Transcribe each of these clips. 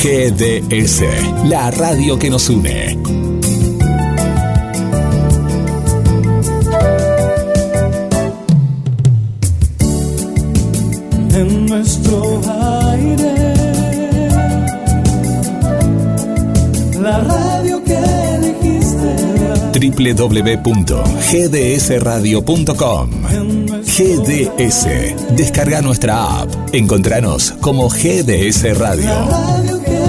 GDS, la radio que nos une. En nuestro aire, la radio que elegiste. www.gdsradio.com. GDS. Descarga nuestra app. Encontranos como GDS Radio. La radio que elegiste.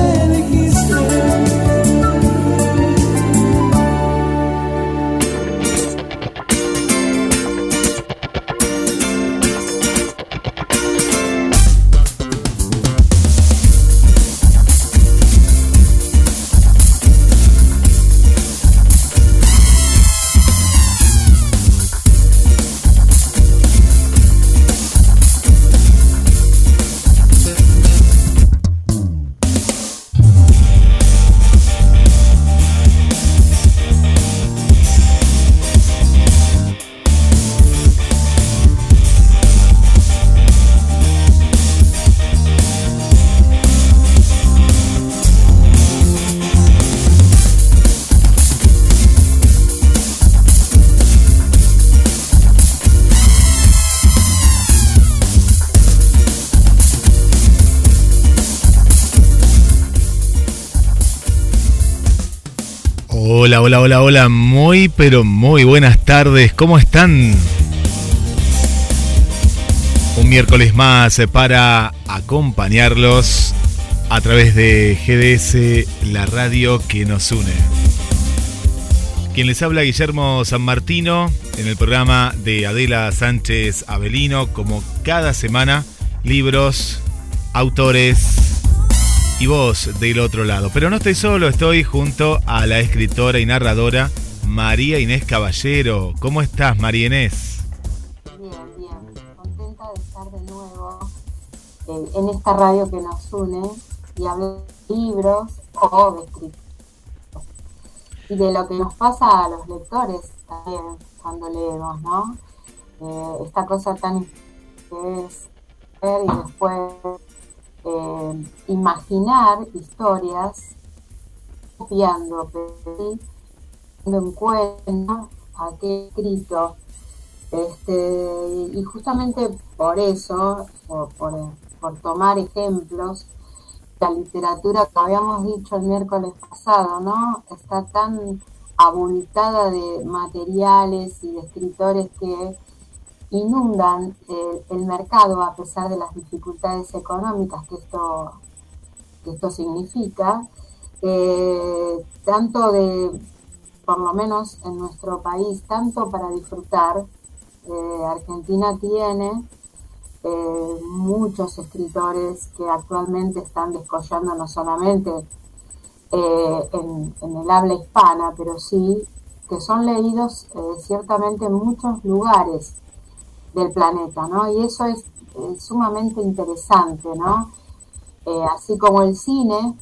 Hola, muy pero muy buenas tardes, ¿cómo están? Un miércoles más para acompañarlos a través de GDS, la radio que nos une. Quien les habla, Guillermo San Martino, en el programa de Adela Sánchez Avelino, como cada semana, libros, autores y vos del otro lado. Pero no estoy solo, estoy junto a la escritora y narradora María Inés Caballero. ¿Cómo estás, María Inés? Bien, contenta de estar de nuevo en esta radio que nos une y hablar de libros o de escritos y de lo que nos pasa a los lectores también cuando leemos, ¿no? Esta cosa tan que es ver y después imaginar historias, copiando, pero sí, teniendo en cuenta aquel escrito. Y justamente por eso, por tomar ejemplos, la literatura, que habíamos dicho el miércoles pasado, ¿no? Está tan abultada de materiales y de escritores que inundan el mercado a pesar de las dificultades económicas que esto significa, tanto por lo menos en nuestro país, tanto para disfrutar. Argentina tiene muchos escritores que actualmente están descollando no solamente en el habla hispana, pero sí que son leídos ciertamente en muchos lugares del planeta, ¿no? Y eso es sumamente interesante, ¿no? Así como el cine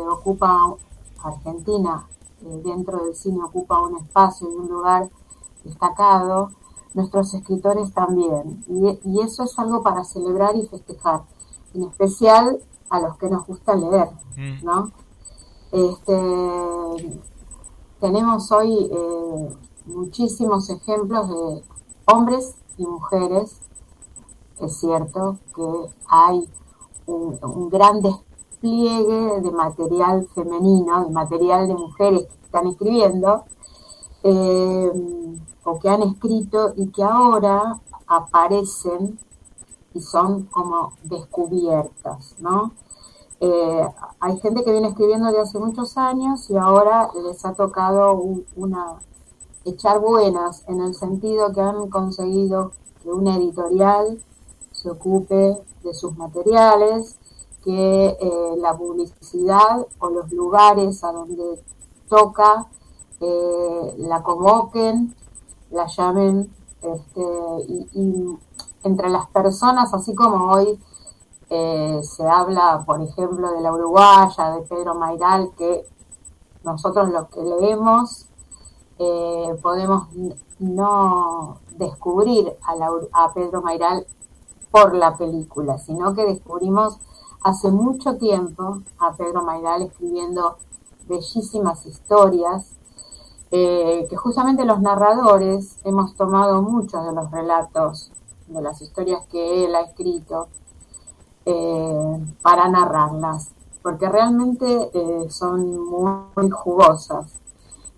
ocupa, Argentina dentro del cine ocupa un espacio y un lugar destacado, nuestros escritores también, y eso es algo para celebrar y festejar, en especial a los que nos gusta leer, ¿no? Tenemos hoy muchísimos ejemplos de hombres y mujeres. Es cierto que hay un gran despliegue de material femenino, de material de mujeres que están escribiendo o que han escrito y que ahora aparecen y son como descubiertas, ¿no? Hay gente que viene escribiendo desde hace muchos años y ahora les ha tocado echar buenas, en el sentido que han conseguido que una editorial se ocupe de sus materiales, que la publicidad o los lugares a donde toca la convoquen, la llamen, y entre las personas, así como hoy se habla, por ejemplo, de la uruguaya, de Pedro Mayral, que nosotros los que leemos podemos no descubrir a Pedro Mayral por la película, sino que descubrimos hace mucho tiempo a Pedro Mayral escribiendo bellísimas historias, que justamente los narradores hemos tomado muchos de los relatos, de las historias que él ha escrito, para narrarlas, porque realmente son muy jugosas.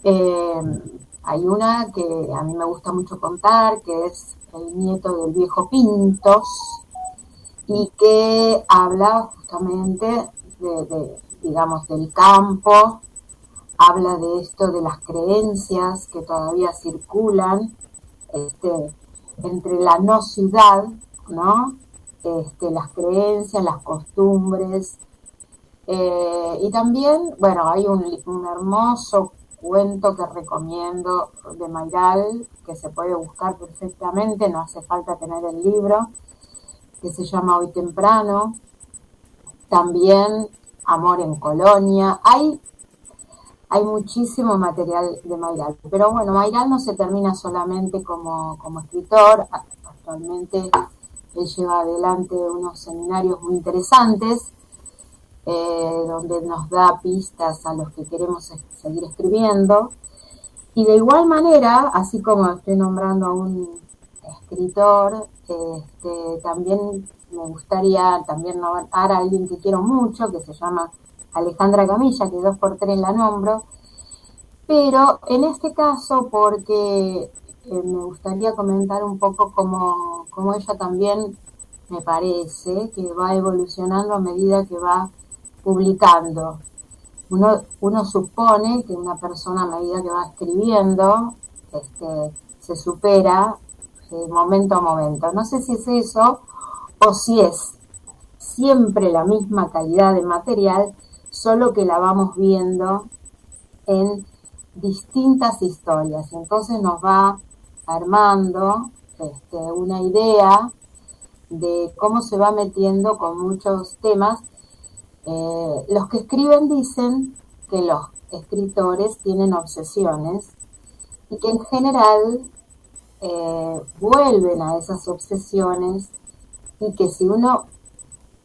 Hay una que a mí me gusta mucho contar, que es El nieto del viejo Pintos, y que habla justamente digamos, del campo, habla de esto, de las creencias que todavía circulan entre la no ciudad, ¿no? Las creencias, las costumbres, y también, bueno, hay un hermoso cuento que recomiendo de Mayral, que se puede buscar perfectamente, no hace falta tener el libro, que se llama Hoy Temprano. También Amor en Colonia. Hay muchísimo material de Mayral, pero bueno, Mayral no se termina solamente como escritor. Actualmente él lleva adelante unos seminarios muy interesantes, donde nos da pistas a los que queremos seguir escribiendo. Y de igual manera, así como estoy nombrando a un escritor, también me gustaría también nombrar a alguien que quiero mucho, que se llama Alejandra Camilla, que 2x3 la nombro, pero en este caso porque me gustaría comentar un poco cómo ella también me parece que va evolucionando a medida que va publicando. Uno supone que una persona a medida que va escribiendo se supera momento a momento. No sé si es eso o si es siempre la misma calidad de material, solo que la vamos viendo en distintas historias. Entonces nos va armando una idea de cómo se va metiendo con muchos temas. Los que escriben dicen que los escritores tienen obsesiones y que en general vuelven a esas obsesiones, y que si uno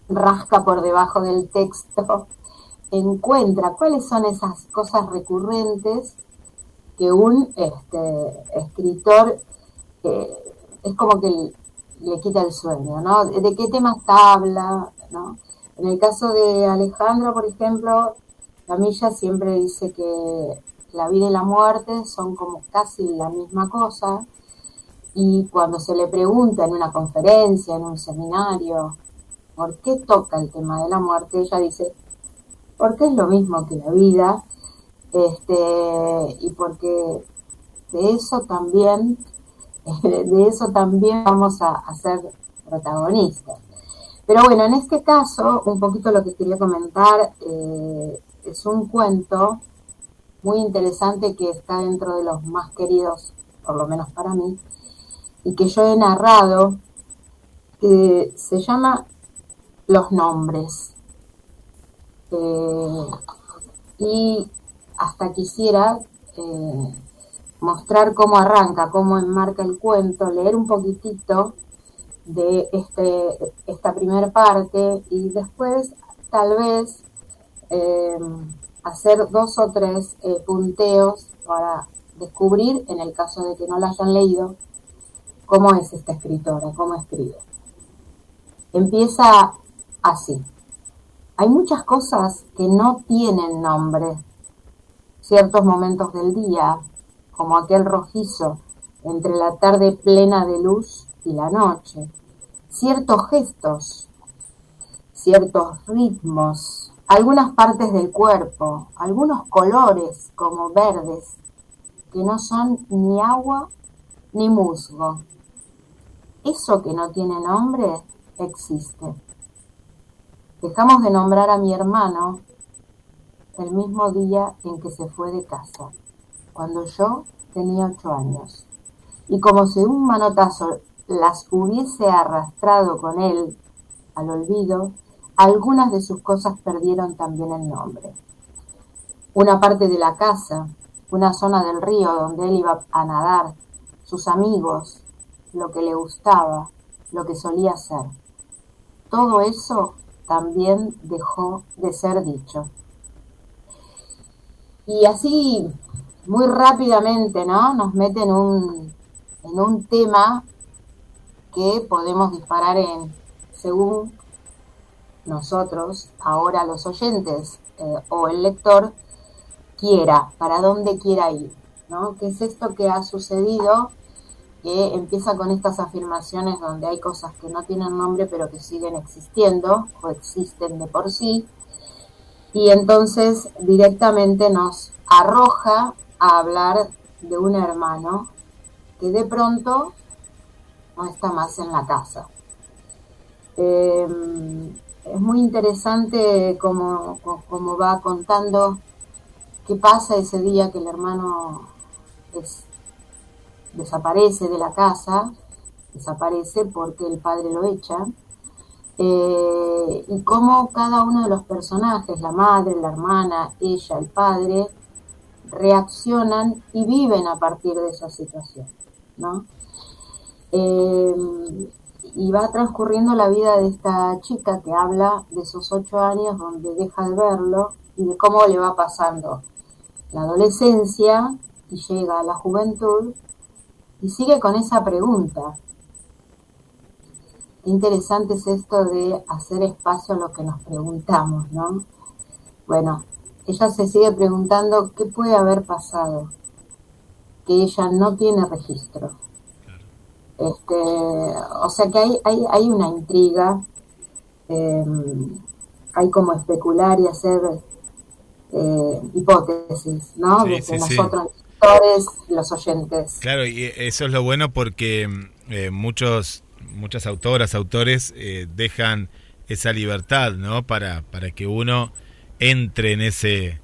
rasca por debajo del texto encuentra cuáles son esas cosas recurrentes que un escritor es como que le quita el sueño, ¿no? ¿De qué temas habla, no? En el caso de Alejandro, por ejemplo, Camilla siempre dice que la vida y la muerte son como casi la misma cosa, y cuando se le pregunta en una conferencia, en un seminario, ¿por qué toca el tema de la muerte? Ella dice, porque es lo mismo que la vida, y porque de eso también vamos a ser protagonistas. Pero bueno, en este caso, un poquito lo que quería comentar es un cuento muy interesante que está dentro de los más queridos, por lo menos para mí, y que yo he narrado, que se llama Los Nombres. Y hasta quisiera mostrar cómo arranca, cómo enmarca el cuento, leer un poquitito de esta primera parte, y después tal vez hacer 2 o 3 punteos para descubrir, en el caso de que no la hayan leído, cómo es esta escritora, cómo escribe. Empieza así. Hay muchas cosas que no tienen nombre. Ciertos momentos del día, como aquel rojizo entre la tarde plena de luz y la noche. Ciertos gestos, ciertos ritmos, algunas partes del cuerpo, algunos colores como verdes, que no son ni agua ni musgo. Eso que no tiene nombre existe. Dejamos de nombrar a mi hermano el mismo día en que se fue de casa, cuando yo tenía 8 años. Y como si un manotazo las hubiese arrastrado con él al olvido, algunas de sus cosas perdieron también el nombre. Una parte de la casa, una zona del río donde él iba a nadar, sus amigos, lo que le gustaba, lo que solía hacer. Todo eso también dejó de ser dicho. Y así, muy rápidamente, ¿no? Nos mete en un tema que podemos disparar según nosotros, ahora los oyentes o el lector quiera, para dónde quiera ir, ¿no? ¿Qué es esto que ha sucedido? Que empieza con estas afirmaciones donde hay cosas que no tienen nombre pero que siguen existiendo o existen de por sí, y entonces directamente nos arroja a hablar de un hermano que de pronto no está más en la casa. Es muy interesante como va contando qué pasa ese día que el hermano desaparece de la casa, desaparece porque el padre lo echa, y cómo cada uno de los personajes, la madre, la hermana, ella, el padre, reaccionan y viven a partir de esa situación, ¿no? Y va transcurriendo la vida de esta chica que habla de esos 8 años donde deja de verlo y de cómo le va pasando la adolescencia y llega a la juventud y sigue con esa pregunta. Qué interesante es esto de hacer espacio a lo que nos preguntamos, ¿no? Bueno, ella se sigue preguntando qué puede haber pasado, que ella no tiene registro. O sea que hay una intriga, hay como especular y hacer hipótesis, ¿no? Sí, Desde sí, nosotros, los lectores, los oyentes. Claro, y eso es lo bueno porque muchas autoras, autores dejan esa libertad, ¿no? Para que uno entre en ese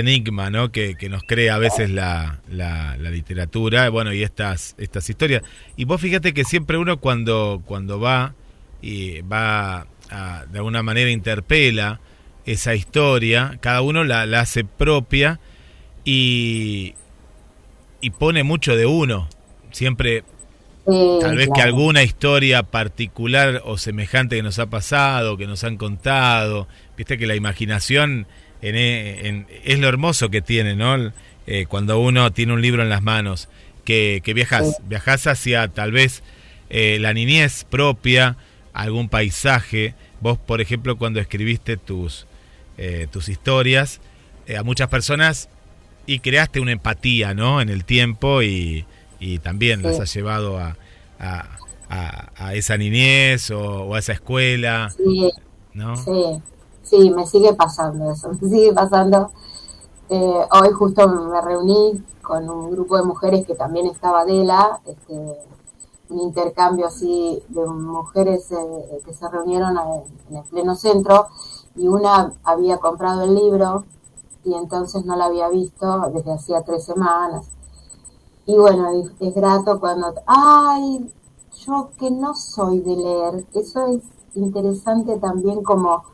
enigma, ¿no? Que nos crea a veces la literatura, bueno, y estas historias. Y vos fíjate que siempre uno cuando va de alguna manera interpela esa historia, cada uno la hace propia y pone mucho de uno. Siempre tal vez, claro, que alguna historia particular o semejante que nos ha pasado, que nos han contado, viste que la imaginación es lo hermoso que tiene, ¿no? Cuando uno tiene un libro en las manos, que viajás hacia tal vez la niñez propia, algún paisaje. Vos, por ejemplo, cuando escribiste tus historias, a muchas personas y creaste una empatía, ¿no? En el tiempo y también las has llevado a esa niñez o a esa escuela, ¿no? Sí, me sigue pasando eso, me sigue pasando. Hoy justo me reuní con un grupo de mujeres que también estaba Adela, un intercambio así de mujeres que se reunieron en el pleno centro, y una había comprado el libro y entonces no la había visto desde hacía 3 semanas. Y bueno, es grato cuando, yo que no soy de leer, eso es interesante también como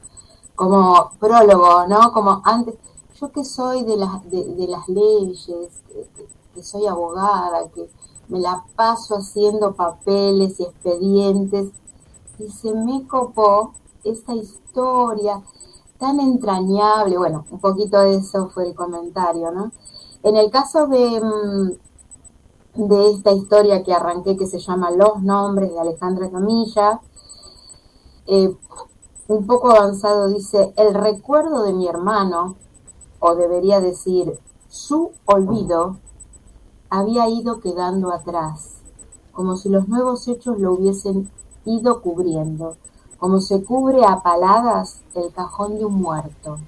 prólogo, ¿no? Como antes, yo que soy de las leyes, que soy abogada, que me la paso haciendo papeles y expedientes, y se me copó esta historia tan entrañable. Bueno, un poquito de eso fue el comentario, ¿no? En el caso de esta historia que arranqué, que se llama Los Nombres, de Alejandra Camilla, un poco avanzado dice: el recuerdo de mi hermano, o debería decir su olvido, había ido quedando atrás, como si los nuevos hechos lo hubiesen ido cubriendo, como se cubre a paladas el cajón de un muerto.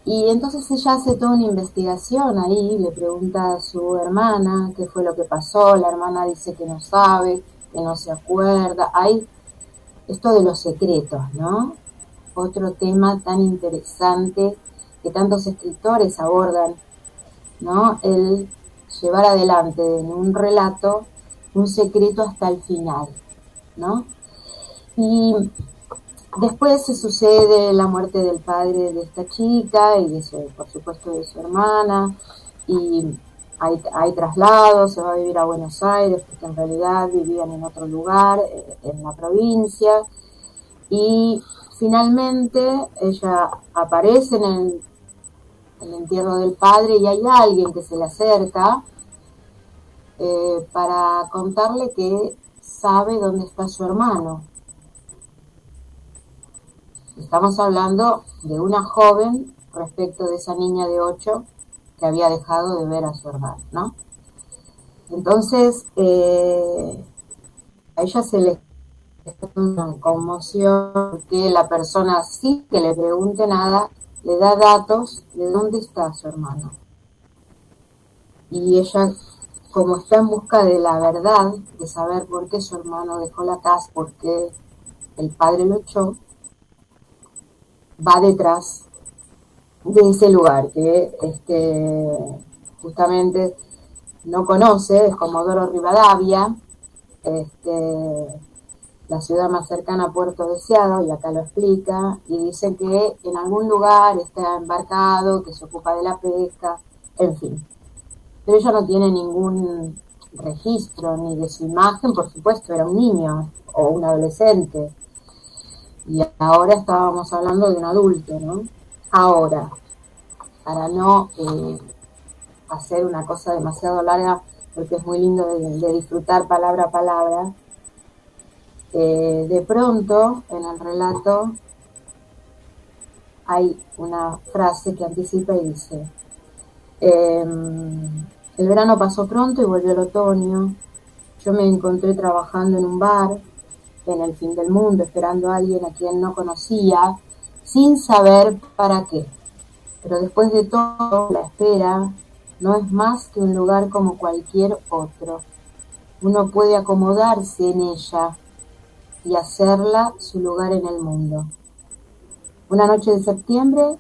Y entonces ella hace toda una investigación ahí, le pregunta a su hermana qué fue lo que pasó. La hermana dice que no sabe, que no se acuerda. Hay esto de los secretos, ¿no? Otro tema tan interesante que tantos escritores abordan, ¿no? El llevar adelante en un relato un secreto hasta el final, ¿no? Y después se sucede la muerte del padre de esta chica y por supuesto de su hermana, y hay traslados, se va a vivir a Buenos Aires, porque en realidad vivían en otro lugar, en la provincia, y finalmente ella aparece en el entierro del padre y hay alguien que se le acerca para contarle que sabe dónde está su hermano. Estamos hablando de una joven respecto de esa niña de 8 que había dejado de ver a su hermano, ¿no? Entonces, a ella se le una conmoción porque la persona, sí que le pregunte nada, le da datos de dónde está su hermano. Y ella, como está en busca de la verdad, de saber por qué su hermano dejó la casa, por qué el padre lo echó, va detrás de ese lugar que justamente no conoce, es Comodoro Rivadavia, la ciudad más cercana a Puerto Deseado, y acá lo explica, y dice que en algún lugar está embarcado, que se ocupa de la pesca, en fin. Pero ella no tiene ningún registro ni de su imagen, por supuesto, era un niño o un adolescente. Y ahora estábamos hablando de un adulto, ¿no? Ahora, para no hacer una cosa demasiado larga, porque es muy lindo de disfrutar palabra a palabra, de pronto en el relato hay una frase que anticipa y dice: el verano pasó pronto y volvió el otoño. Yo me encontré trabajando en un bar en el fin del mundo, esperando a alguien a quien no conocía, sin saber para qué. Pero después de todo, la espera no es más que un lugar como cualquier otro. Uno puede acomodarse en ella y hacerla su lugar en el mundo. Una noche de septiembre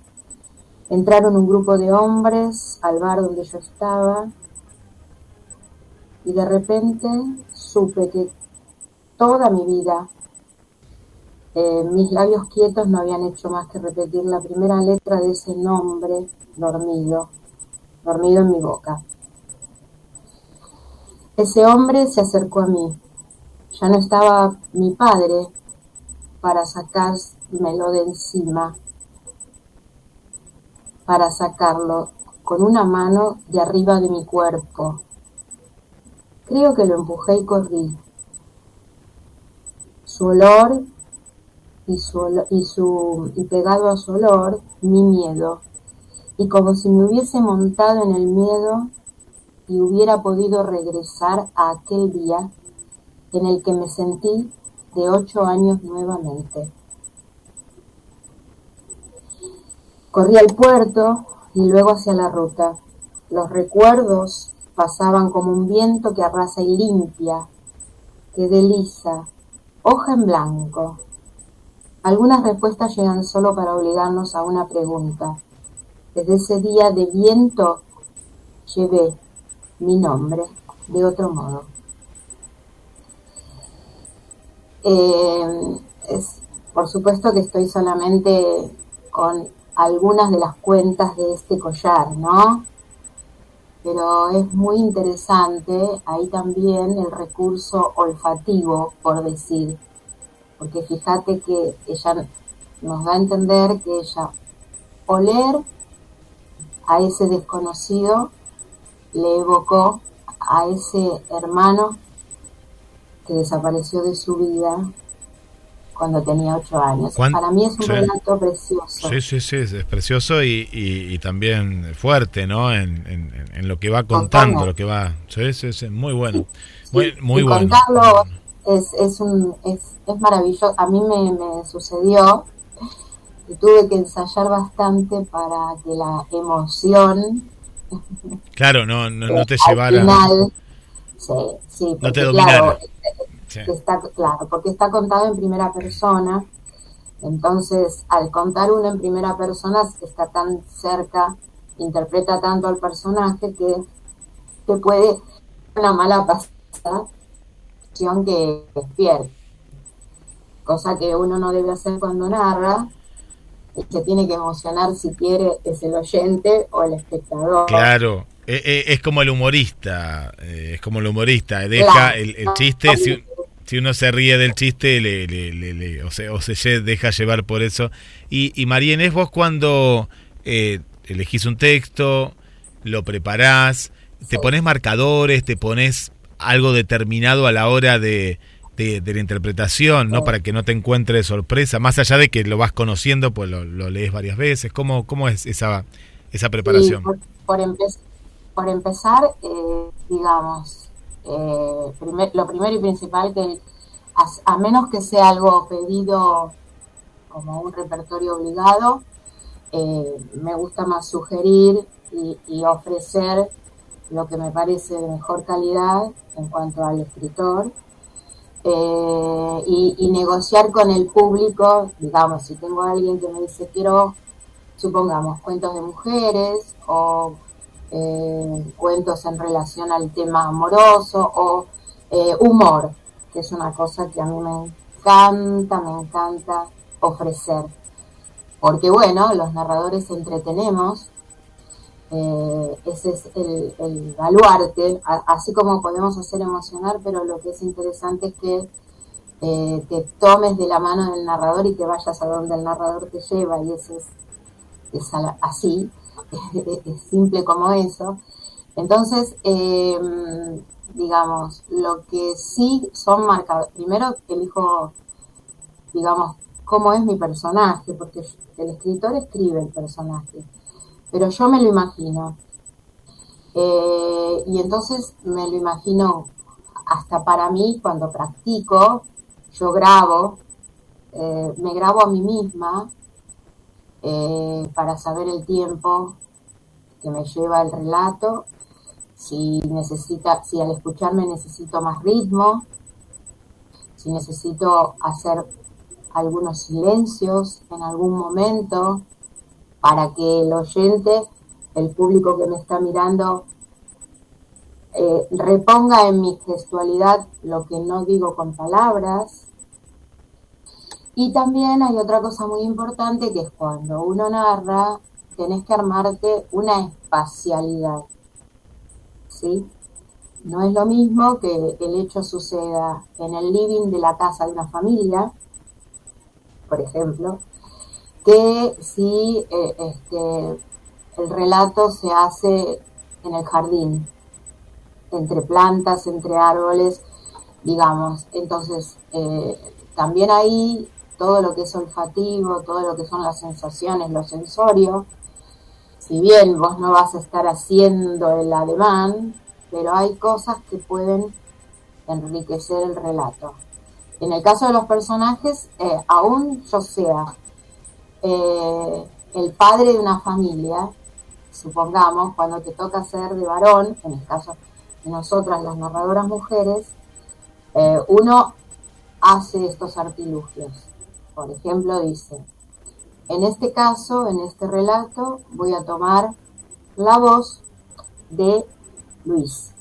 entraron un grupo de hombres al bar donde yo estaba y de repente supe que toda mi vida mis labios quietos no habían hecho más que repetir la primera letra de ese nombre dormido en mi boca. Ese hombre se acercó a mí. Ya no estaba mi padre para sacármelo de encima, para sacarlo con una mano de arriba de mi cuerpo. Creo que lo empujé y corrí. Su olor y pegado a su olor, mi miedo. Y como si me hubiese montado en el miedo y hubiera podido regresar a aquel día en el que me sentí de 8 años nuevamente. Corrí al puerto y luego hacia la ruta. Los recuerdos pasaban como un viento que arrasa y limpia, que desliza, hoja en blanco. Algunas respuestas llegan solo para obligarnos a una pregunta. Desde ese día de viento llevé mi nombre de otro modo. Por supuesto que estoy solamente con algunas de las cuentas de este collar, ¿no? Pero es muy interesante ahí también el recurso olfativo, por decir, porque fíjate que ella nos da a entender que ella oler a ese desconocido le evocó a ese hermano que desapareció de su vida cuando tenía 8 años. Para mí es un relato precioso. Sí, es precioso y también fuerte, ¿no? En lo que va contando, lo que va... Sí, muy bueno. Muy bueno. Contarlo es maravilloso. A mí me sucedió que tuve que ensayar bastante para que la emoción... Claro, no te llevara... Final, sí, no te dominara. Claro, porque está contado en primera persona. Entonces, al contar uno en primera persona, está tan cerca, interpreta tanto al personaje que te puede una mala pasación que despierte. Cosa que uno no debe hacer cuando narra. El que tiene que emocionar, si quiere, es el oyente o el espectador. Claro, Es como el humorista, deja Claro. el chiste, si uno se ríe del chiste o se deja llevar por eso. Y María Inés, vos cuando elegís un texto, lo preparás, te Sí. pones marcadores, te pones algo determinado a la hora de la interpretación, ¿no? Para que no te encuentres sorpresa, más allá de que lo vas conociendo, pues lo lees varias veces. ¿Cómo es esa Sí, preparación? por empezar, digamos, lo primero y principal que a menos que sea algo pedido como un repertorio obligado, me gusta más sugerir y ofrecer lo que me parece de mejor calidad en cuanto al escritor, y negociar con el público, digamos, si tengo a alguien que me dice quiero, supongamos, cuentos de mujeres o cuentos en relación al tema amoroso o humor, que es una cosa que a mí me encanta ofrecer. Porque bueno, los narradores entretenemos, ese es el baluarte, así como podemos hacer emocionar, pero lo que es interesante es que te tomes de la mano del narrador y te vayas a donde el narrador te lleva, y eso es así, es simple como eso. Entonces, digamos, lo que sí son marcadores, primero elijo, digamos, cómo es mi personaje, porque el escritor escribe el personaje, pero yo me lo imagino. Y entonces me lo imagino hasta para mí cuando practico, yo grabo, me grabo a mí misma, para saber el tiempo que me lleva el relato, si al escucharme necesito más ritmo, si necesito hacer algunos silencios en algún momento para que el oyente, el público que me está mirando, reponga en mi gestualidad lo que no digo con palabras. Y también hay otra cosa muy importante, que es cuando uno narra, tenés que armarte una espacialidad, ¿sí? No es lo mismo que el hecho suceda en el living de la casa de una familia, por ejemplo, que si el relato se hace en el jardín, entre plantas, entre árboles, digamos. Entonces, también ahí todo lo que es olfativo, todo lo que son las sensaciones, lo sensorio, si bien vos no vas a estar haciendo el ademán, pero hay cosas que pueden enriquecer el relato. En el caso de los personajes, aún yo sea el padre de una familia, supongamos, cuando te toca ser de varón, en el caso de nosotras las narradoras mujeres, uno hace estos artilugios. Por ejemplo, dice, en este caso, en este relato, voy a tomar la voz de Luis.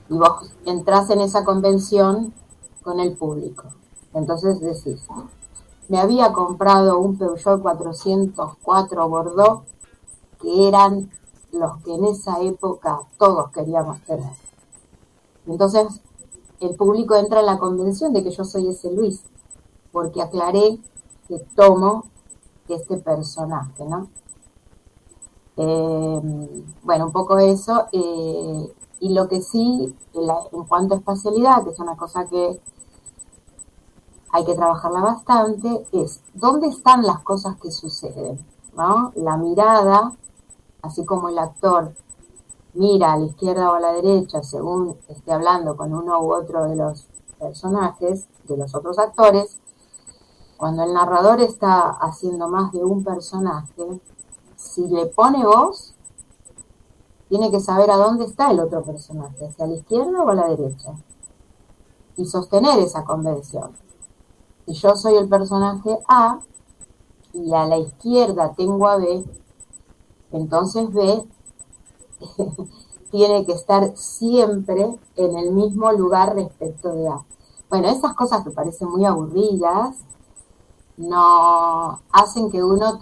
Y vos entrás en esa convención con el público. Entonces decís, me había comprado un Peugeot 404 Bordeaux, que eran los que en esa época todos queríamos tener. Entonces el público entra en la convención de que yo soy ese Luis, porque aclaré que tomo este personaje, ¿no? Bueno, un poco eso. Y lo que sí, en cuanto a espacialidad, que es una cosa que hay que trabajarla bastante, es dónde están las cosas que suceden, ¿no? La mirada, así como el actor mira a la izquierda o a la derecha según esté hablando con uno u otro de los personajes, de los otros actores, cuando el narrador está haciendo más de un personaje, si le pone voz, tiene que saber a dónde está el otro personaje, hacia la izquierda o a la derecha, y sostener esa convención. Si yo soy el personaje A y a la izquierda tengo a B, entonces B tiene que estar siempre en el mismo lugar respecto de A. Bueno, esas cosas que parecen muy aburridas, no hacen que uno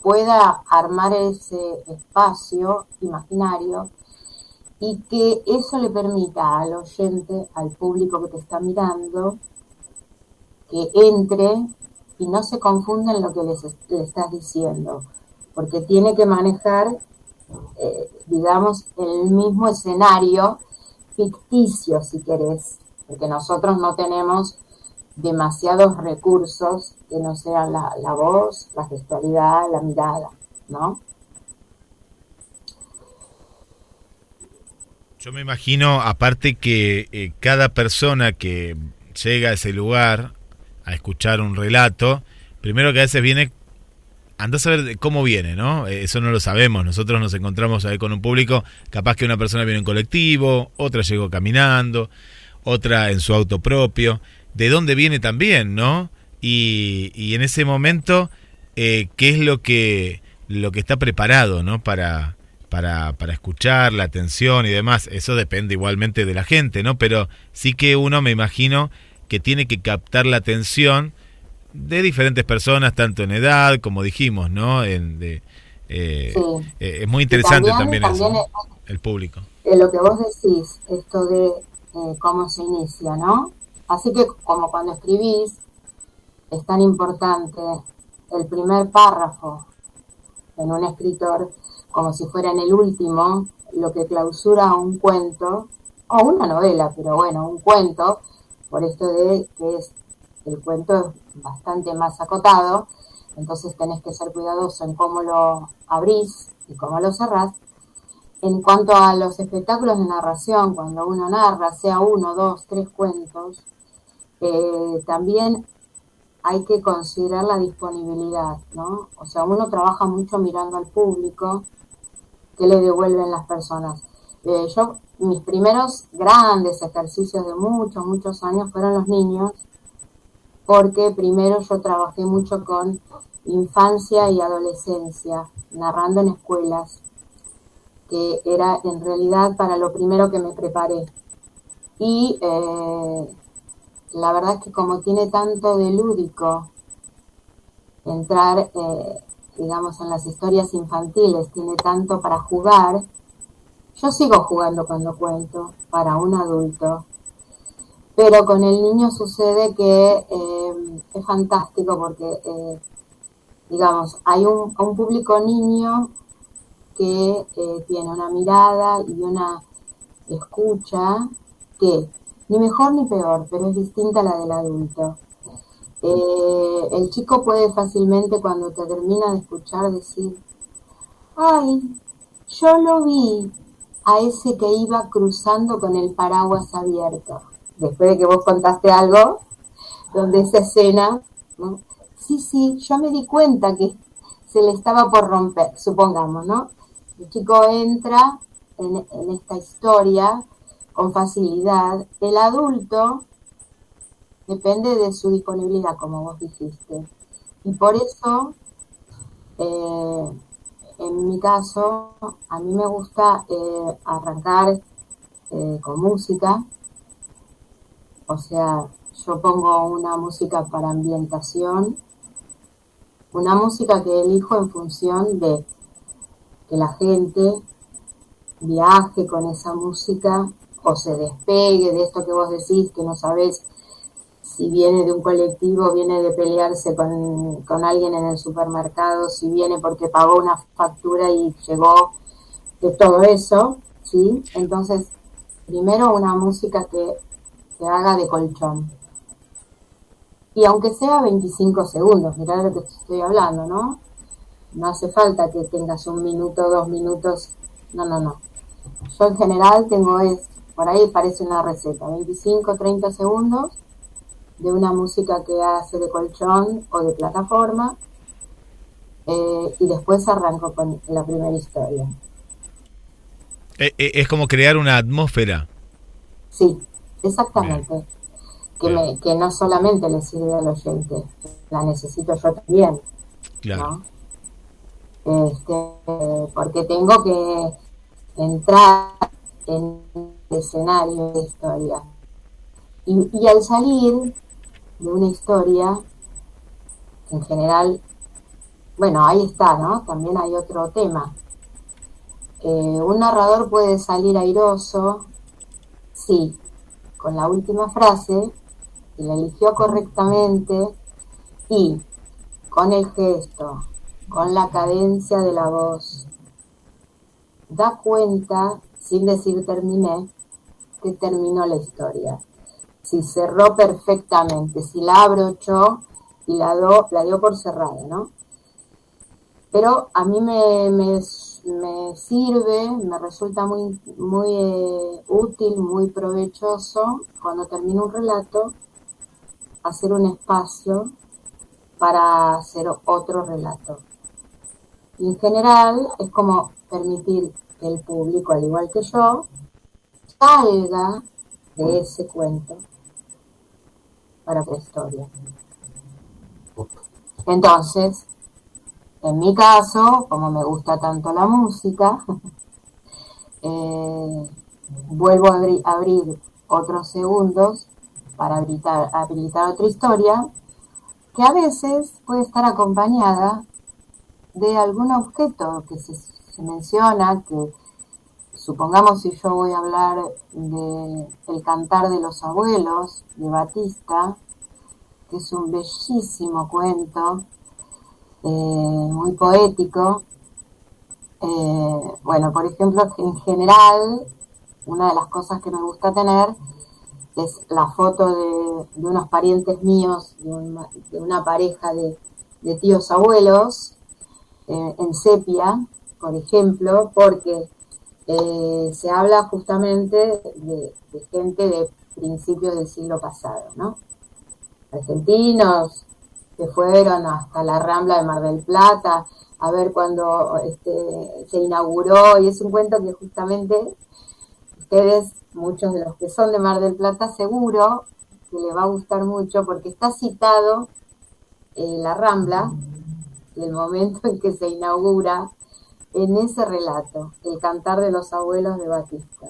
pueda armar ese espacio imaginario y que eso le permita al oyente, al público que te está mirando, que entre y no se confunda en lo que le estás diciendo, porque tiene que manejar, digamos, el mismo escenario ficticio, si querés, porque nosotros no tenemos demasiados recursos que no sean la voz, la gestualidad, la mirada, ¿no? Yo me imagino, aparte que cada persona que llega a ese lugar a escuchar un relato, primero que a veces viene, andás a ver cómo viene, ¿no? Eso no lo sabemos, nosotros nos encontramos ahí con un público, capaz que una persona viene en colectivo, otra llegó caminando, otra en su auto propio, de dónde viene también, ¿no? Y en ese momento, ¿qué es lo que está preparado, ¿no? Para escuchar, la atención y demás. Eso depende igualmente de la gente, ¿no? Pero sí que uno, me imagino, que tiene que captar la atención de diferentes personas, tanto en edad, como dijimos, ¿no? Sí. Es muy interesante también eso, ¿no? El público. Lo que vos decís, esto de cómo se inicia, ¿no? Así que como cuando escribís, es tan importante el primer párrafo en un escritor, como si fuera en el último, lo que clausura un cuento, o una novela, pero bueno, un cuento, por esto de que el cuento es bastante más acotado, entonces tenés que ser cuidadoso en cómo lo abrís y cómo lo cerrás. En cuanto a los espectáculos de narración, cuando uno narra, sea 1, 2, 3 cuentos, también hay que considerar la disponibilidad, ¿no? O sea, uno trabaja mucho mirando al público, qué le devuelven las personas. Mis primeros grandes ejercicios de muchos años fueron los niños, porque primero yo trabajé mucho con infancia y adolescencia, narrando en escuelas, que era en realidad para lo primero que me preparé. Y la verdad es que como tiene tanto de lúdico entrar, digamos, en las historias infantiles, tiene tanto para jugar, yo sigo jugando cuando cuento para un adulto, pero con el niño sucede que es fantástico porque, digamos, hay un público niño que tiene una mirada y una escucha que ni mejor ni peor, pero es distinta a la del adulto. El chico puede fácilmente, cuando te termina de escuchar, decir: ay, yo lo vi a ese que iba cruzando con el paraguas abierto. Después de que vos contaste algo, donde esa escena, ¿no? Sí, yo me di cuenta que se le estaba por romper, supongamos, ¿no? El chico entra en esta historia con facilidad. El adulto depende de su disponibilidad, como vos dijiste. Y por eso, en mi caso, a mí me gusta arrancar con música. O sea, yo pongo una música para ambientación, una música que elijo en función de que la gente viaje con esa música o se despegue de esto que vos decís, que no sabés si viene de un colectivo, viene de pelearse con alguien en el supermercado, si viene porque pagó una factura y llegó de todo eso, ¿sí? Entonces, primero una música que haga de colchón. Y aunque sea 25 segundos, mirá de lo que te estoy hablando, ¿no? No hace falta que tengas 1 minuto, 2 minutos, no. Yo en general tengo por ahí parece una receta, 25, 30 segundos de una música que hace de colchón o de plataforma, y después arranco con la primera historia. Es como crear una atmósfera. Sí, exactamente. Que no solamente le sirve al oyente, la necesito yo también. Claro. ¿No? Porque tengo que entrar en el escenario de historia. Y al salir de una historia, en general, bueno, ahí está, ¿no? También hay otro tema. Un narrador puede salir airoso, sí, con la última frase, que la eligió correctamente, y con el gesto, con la cadencia de la voz, da cuenta, sin decir terminé, que terminó la historia. Si cerró perfectamente, si la abrochó y la dio por cerrada, ¿no? Pero a mí me sirve, me resulta muy útil, muy provechoso, cuando termino un relato, hacer un espacio para hacer otro relato. Y en general es como permitir que el público, al igual que yo, salga de ese cuento para otra historia. Entonces, en mi caso, como me gusta tanto la música, vuelvo a abrir otros segundos para habilitar otra historia, que a veces puede estar acompañada de algún objeto que se menciona, que supongamos, si yo voy a hablar de El cantar de los abuelos de Batista, que es un bellísimo cuento, muy poético. Bueno, por ejemplo, en general, una de las cosas que me gusta tener es la foto de unos parientes míos, de una pareja de tíos abuelos, en sepia, por ejemplo, porque se habla justamente de gente de principios del siglo pasado, ¿no? Argentinos que fueron hasta la Rambla de Mar del Plata a ver cuando se inauguró, y es un cuento que justamente ustedes, muchos de los que son de Mar del Plata, seguro que les va a gustar mucho, porque está citado la Rambla y el momento en que se inaugura en ese relato, El cantar de los abuelos de Batista.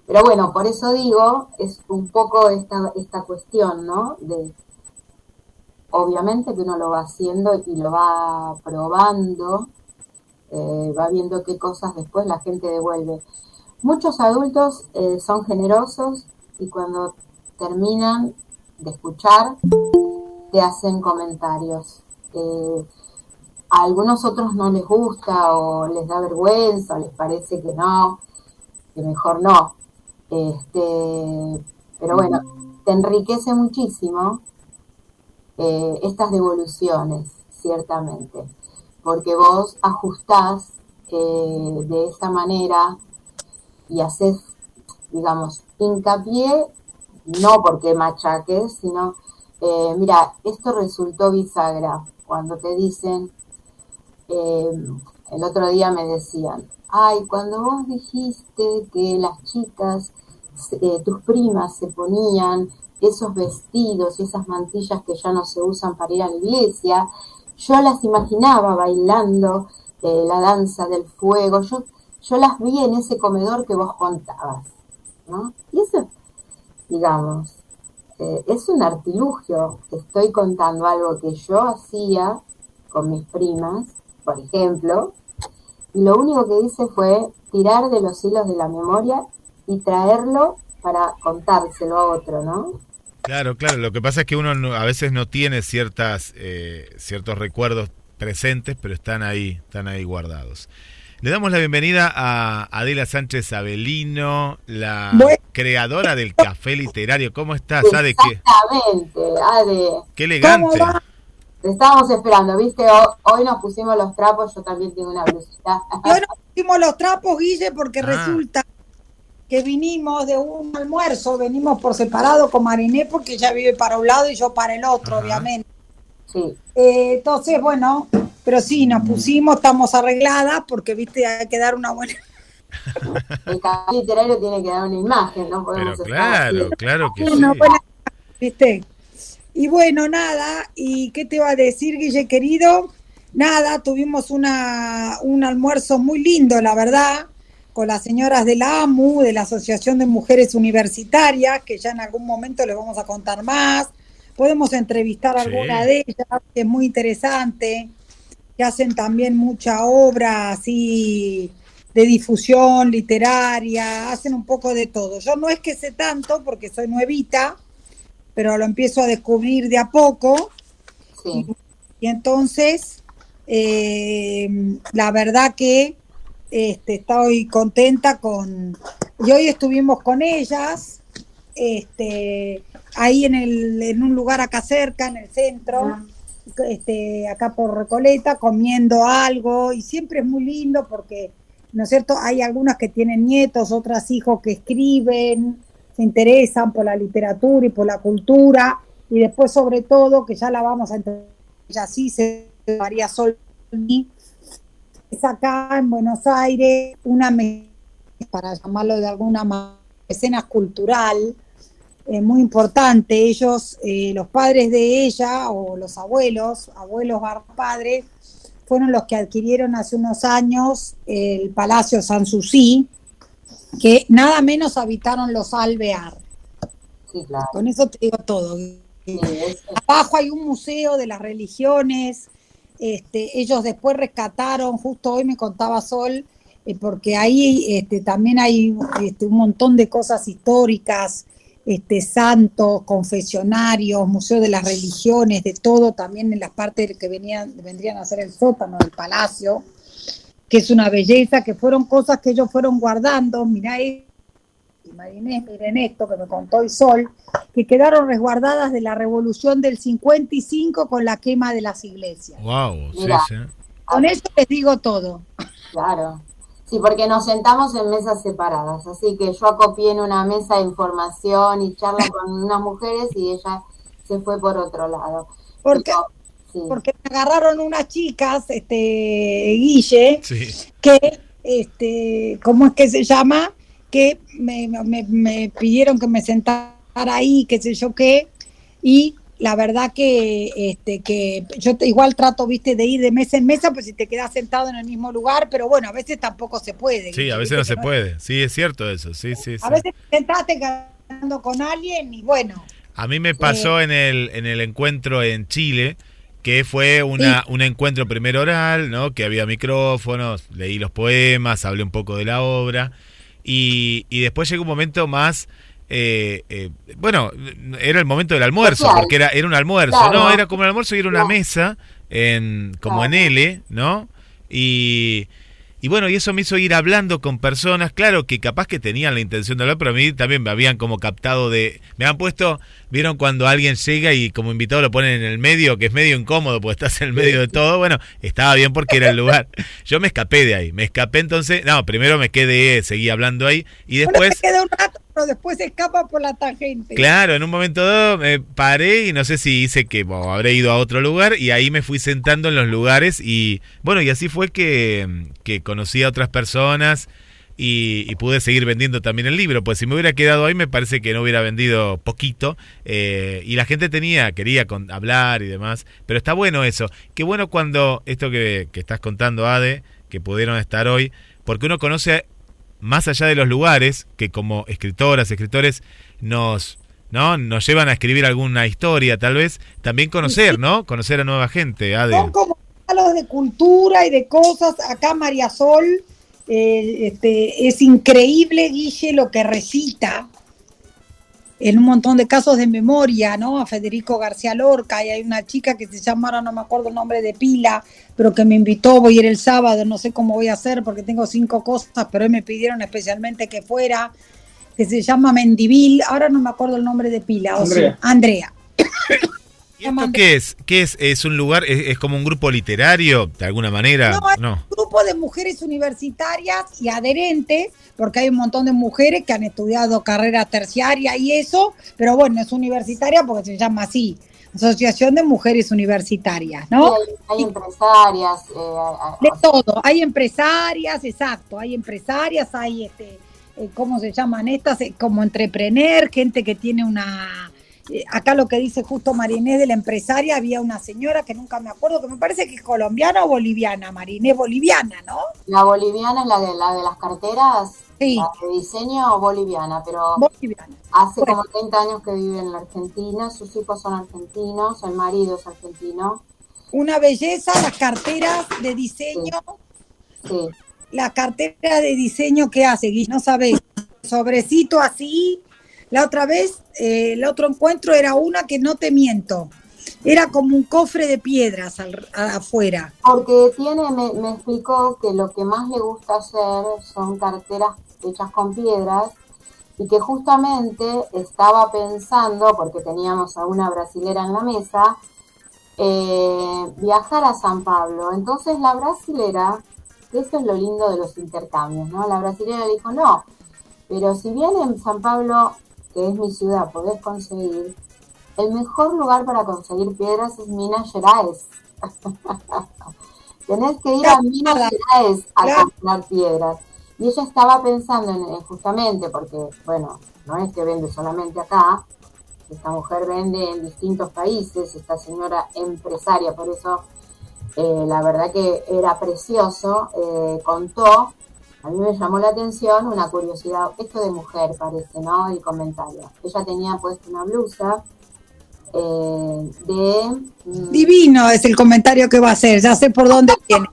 Pero bueno, por eso digo, es un poco esta cuestión, ¿no? De, obviamente que uno lo va haciendo y lo va probando, va viendo qué cosas después la gente devuelve. Muchos adultos son generosos y cuando terminan de escuchar, te hacen comentarios. A algunos otros no les gusta o les da vergüenza, o les parece que no, que mejor no. Pero bueno, te enriquece muchísimo estas devoluciones, ciertamente, porque vos ajustás de esta manera y haces, digamos, hincapié, no porque machaques, sino, mira, esto resultó bisagra. Cuando te dicen, el otro día me decían, ay, cuando vos dijiste que las chicas, tus primas, se ponían esos vestidos y esas mantillas que ya no se usan para ir a la iglesia, yo las imaginaba bailando la danza del fuego, yo las vi en ese comedor que vos contabas, ¿no? Y eso, digamos, es un artilugio. Estoy contando algo que yo hacía con mis primas, por ejemplo, y lo único que hice fue tirar de los hilos de la memoria y traerlo para contárselo a otro, ¿no? Claro, claro. Lo que pasa es que uno a veces no tiene ciertos recuerdos presentes, pero están ahí guardados. Le damos la bienvenida a Adela Sánchez Avelino, la creadora del Café Literario. ¿Cómo estás, Ade? Exactamente, Ade. Qué elegante. Te estábamos esperando, ¿viste? Hoy nos pusimos los trapos, yo también tengo una blusita. Hoy nos pusimos los trapos, Guille, porque resulta que vinimos de un almuerzo, venimos por separado con Mariné, porque ella vive para un lado y yo para el otro, obviamente. Sí. Entonces, bueno, pero sí, nos pusimos, estamos arregladas, porque, viste, hay que dar una buena... El café literario tiene que dar una imagen, ¿no? Podemos pero claro, claro que sí. Una buena, ¿viste? Y bueno, nada, ¿y qué te iba a decir, Guille, querido? Nada, tuvimos un almuerzo muy lindo, la verdad, con las señoras de la AMU, de la Asociación de Mujeres Universitarias, que ya en algún momento les vamos a contar más, podemos entrevistar a alguna de ellas, que es muy interesante, que hacen también mucha obra así de difusión literaria, hacen un poco de todo. Yo no es que sé tanto porque soy nuevita, pero lo empiezo a descubrir de a poco. Sí. Y entonces, la verdad que estoy contenta y hoy estuvimos con ellas, ahí en un lugar acá cerca, en el centro, acá por Recoleta, comiendo algo, y siempre es muy lindo porque, ¿no es cierto? Hay algunas que tienen nietos, otras hijos que escriben, se interesan por la literatura y por la cultura, y después sobre todo, que ya la vamos a entender, ya sí se María Sol, es acá en Buenos Aires una para llamarlo de alguna manera, escena cultural, muy importante. Ellos, los padres de ella, o los abuelos padres, fueron los que adquirieron hace unos años el Palacio Sanssouci, que nada menos habitaron los Alvear. Sí, claro. Con eso te digo todo. Sí, Abajo hay un museo de las religiones. Ellos después rescataron, justo hoy me contaba Sol, porque ahí también hay un montón de cosas históricas, santos, confesionarios, museo de las religiones, de todo, también en las partes que vendrían a ser el sótano del palacio, que es una belleza, que fueron cosas que ellos fueron guardando. Mirá, Marinés, miren esto que me contó hoy Sol, que quedaron resguardadas de la revolución del 55 con la quema de las iglesias. Wow, Mira, sí. Con eso les digo todo. claro. Sí, porque nos sentamos en mesas separadas, así que yo acopié en una mesa de información y charla con unas mujeres y ella se fue por otro lado. Porque, Sí. porque me agarraron unas chicas, Guille, Sí. que, ¿cómo es que se llama? Que me pidieron que me sentara ahí, qué sé yo qué, y la verdad que yo igual trato, viste, de ir de mesa en mesa, pues si te quedas sentado en el mismo lugar, pero bueno, a veces tampoco se puede. Sí, a veces no se puede. Sí, es cierto eso. Sí. A veces te sentaste quedando con alguien y bueno. A mí me pasó en el encuentro en Chile, que fue un encuentro primero oral, ¿no? Que había micrófonos, leí los poemas, hablé un poco de la obra, y después llegó un momento más, bueno, era el momento del almuerzo, Social. porque era un almuerzo, Claro. ¿no? Era como el almuerzo y era una Claro. mesa, como en L, ¿no? Y bueno, y eso me hizo ir hablando con personas, claro, que capaz que tenían la intención de hablar, pero a mí también me habían como captado me han puesto, vieron cuando alguien llega y como invitado lo ponen en el medio, que es medio incómodo porque estás en el medio de todo. Bueno, estaba bien porque era el lugar. Yo me escapé de ahí, entonces, no, primero me quedé, seguí hablando ahí y Uno después... se queda un rato, pero después se escapa por la tangente. Claro, en un momento dado me paré y no sé si hice que habré ido a otro lugar y ahí me fui sentando en los lugares y bueno, y así fue que conocí a otras personas y pude seguir vendiendo también el libro, pues si me hubiera quedado ahí me parece que no hubiera vendido poquito y la gente quería hablar y demás, pero está bueno eso, qué bueno cuando esto que estás contando, Ade, que pudieron estar hoy, porque uno conoce más allá de los lugares, que como escritores nos llevan a escribir alguna historia, tal vez, también conocer, ¿no? Conocer a nueva gente, Ade. Son como regalos de cultura y de cosas. Acá María Sol, es increíble, Guille, lo que recita en un montón de casos de memoria, ¿no? A Federico García Lorca, y hay una chica que se llama, ahora no me acuerdo el nombre de pila, pero que me invitó, voy a ir el sábado, no sé cómo voy a hacer porque tengo 5 cosas, pero hoy me pidieron especialmente que fuera, que se llama Mendivil, ahora no me acuerdo el nombre de pila, Andrea. ¿Y esto qué es? ¿Qué es? ¿Es un lugar? ¿Es como un grupo literario, de alguna manera? No, es un grupo de mujeres universitarias y adherentes, porque hay un montón de mujeres que han estudiado carrera terciaria y eso, pero bueno, es universitaria porque se llama así, Asociación de Mujeres Universitarias, ¿no? Sí, hay empresarias. De todo, hay empresarias, exacto, hay empresarias, hay, ¿cómo se llaman estas? Como entrepreneur, gente que tiene una acá lo que dice justo Marinés de la empresaria, había una señora que nunca me acuerdo, que me parece que es colombiana o boliviana, Marinés boliviana, ¿no? La boliviana es la de las carteras, Sí. la de diseño boliviana, pero Boliviana. hace Bueno. como 30 años que vive en la Argentina, sus hijos son argentinos, el marido es argentino. Una belleza, las carteras de diseño, Sí. la cartera de diseño que hace, Guille, no sabés, sobrecito así. La otra vez, el otro encuentro era una que no te miento, era como un cofre de piedras afuera. Porque me explicó que lo que más le gusta hacer son carteras hechas con piedras y que justamente estaba pensando, porque teníamos a una brasilera en la mesa, viajar a San Pablo. Entonces la brasilera, eso es lo lindo de los intercambios, ¿no? La brasilera le dijo, no, pero si bien en San Pablo, que es mi ciudad, podés conseguir, el mejor lugar para conseguir piedras es Minas Gerais. Tenés que ir a Minas Gerais a comprar piedras. Y ella estaba pensando en justamente, porque, bueno, no es que vende solamente acá, esta mujer vende en distintos países, esta señora empresaria, por eso la verdad que era precioso, contó, a mí me llamó la atención una curiosidad, esto de mujer parece, ¿no? El comentario. Ella tenía puesto una blusa Divino es el comentario que va a hacer, ya sé por dónde viene.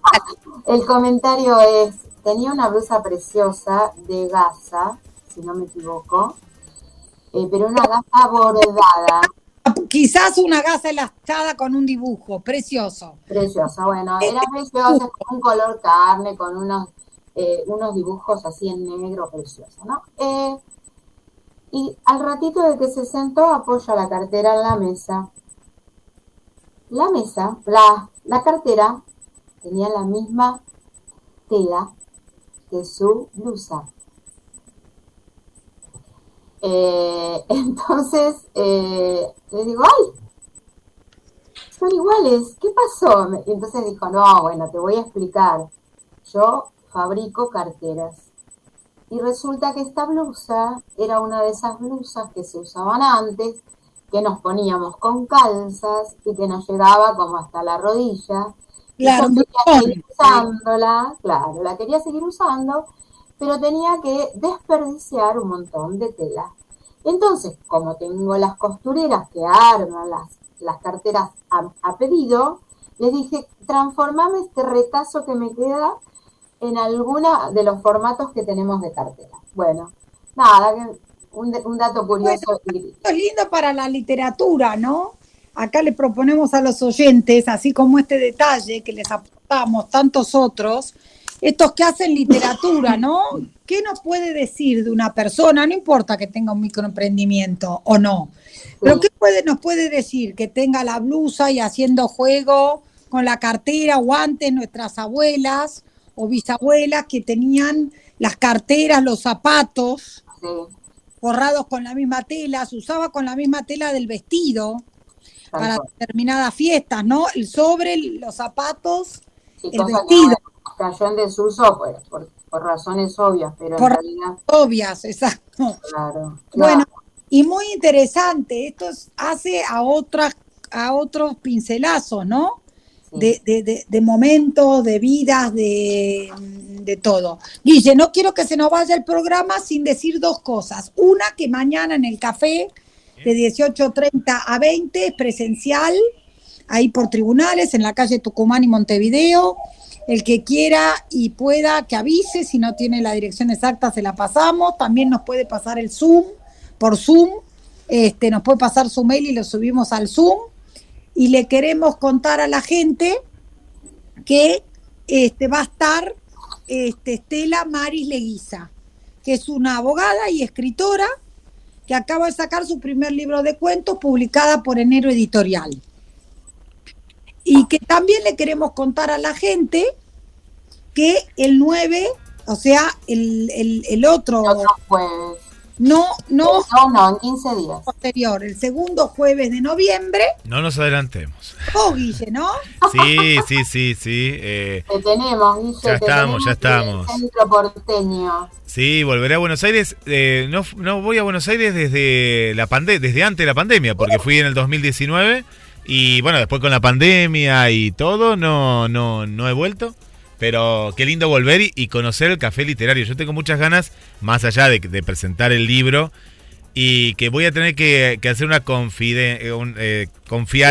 El comentario es, tenía una blusa preciosa de gasa, si no me equivoco, pero una gasa bordada. Quizás una gasa enlazada con un dibujo, precioso. Preciosa, bueno, era preciosa, con un color carne, con unos dibujos así en negro, precioso, ¿no? Y al ratito de que se sentó, apoya la cartera en la mesa. La cartera tenía la misma tela que su blusa. Entonces le digo, ¡ay! Son iguales, ¿qué pasó? Y entonces dijo, no, bueno, te voy a explicar. Yo fabrico carteras. Y resulta que esta blusa era una de esas blusas que se usaban antes, que nos poníamos con calzas y que nos llegaba como hasta la rodilla. Claro, yo quería seguir usándola, claro, la quería seguir usando, pero tenía que desperdiciar un montón de tela. Entonces, como tengo las costureras que arman las carteras a pedido, les dije, transformame este retazo que me queda en alguna de los formatos que tenemos de cartera. Bueno, nada, un dato curioso. Bueno, esto es lindo para la literatura, ¿no? Acá le proponemos a los oyentes, así como este detalle que les aportamos tantos otros, estos que hacen literatura, ¿no? ¿Qué nos puede decir de una persona? No importa que tenga un microemprendimiento o no, pero ¿qué nos puede decir? Que tenga la blusa y haciendo juego con la cartera o antes nuestras abuelas o bisabuelas que tenían las carteras, los zapatos forrados con la misma tela, se usaba con la misma tela del vestido para determinadas fiestas, ¿no? El sobre, los zapatos, el vestido. Cayó en desuso por razones obvias, pero por en realidad... obvias, exacto. Claro. Bueno, y muy interesante, esto hace a otros pincelazos, ¿no? Sí. De momentos, de vidas, de todo. Guille, no quiero que se nos vaya el programa sin decir dos cosas. Una, que mañana en el café de 18:30 a 20 es presencial, ahí por Tribunales, en la calle Tucumán y Montevideo. El que quiera y pueda que avise, si no tiene la dirección exacta se la pasamos. También nos puede pasar el Zoom, por Zoom, nos puede pasar su mail y lo subimos al Zoom. Y le queremos contar a la gente que va a estar Estela Maris Leguiza, que es una abogada y escritora que acaba de sacar su primer libro de cuentos publicada por Enero Editorial. Y que también le queremos contar a la gente que el 9, o sea, el otro No, No, en 15 días. posterior, el segundo jueves de noviembre. No nos adelantemos. Oh, Guille, ¿no? Sí. Te tenemos, Guille. Ya estamos. En el centro porteño. Sí, volveré a Buenos Aires. No voy a Buenos Aires desde desde antes de la pandemia, porque fui en el 2019 y bueno, después con la pandemia y todo no he vuelto. Pero qué lindo volver y conocer el café literario. Yo tengo muchas ganas, más allá de presentar el libro, y que voy a tener que hacer una confiar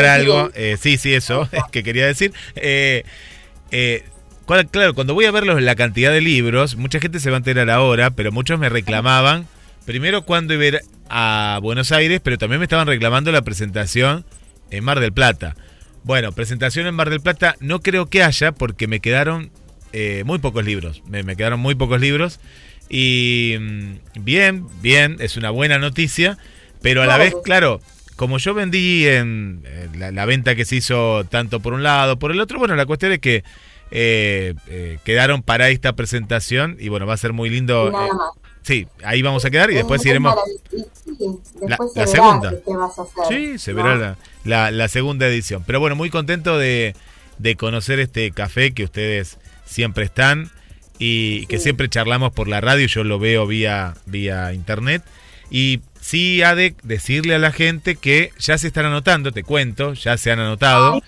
algo. Sí, eso es que quería decir. Claro, cuando voy a ver la cantidad de libros, mucha gente se va a enterar ahora, pero muchos me reclamaban, primero cuando iba a ir a Buenos Aires, pero también me estaban reclamando la presentación en Mar del Plata. Bueno, presentación en Mar del Plata no creo que haya, porque me quedaron muy pocos libros. Me quedaron muy pocos libros. Y bien, es una buena noticia. Pero a la vez, claro, como yo vendí en la venta que se hizo tanto por un lado, por el otro, bueno, la cuestión es que quedaron para esta presentación. Y bueno, va a ser muy lindo. Nada más. Sí, ahí vamos a quedar y después iremos. Después la se segunda. verá qué vas a hacer, Sí, se ¿no? verá la segunda edición. Pero bueno, muy contento de conocer este café que ustedes siempre están y que siempre charlamos por la radio. Yo lo veo vía internet. Y sí, Ade, decirle a la gente que ya se están anotando, te cuento, ya se han anotado.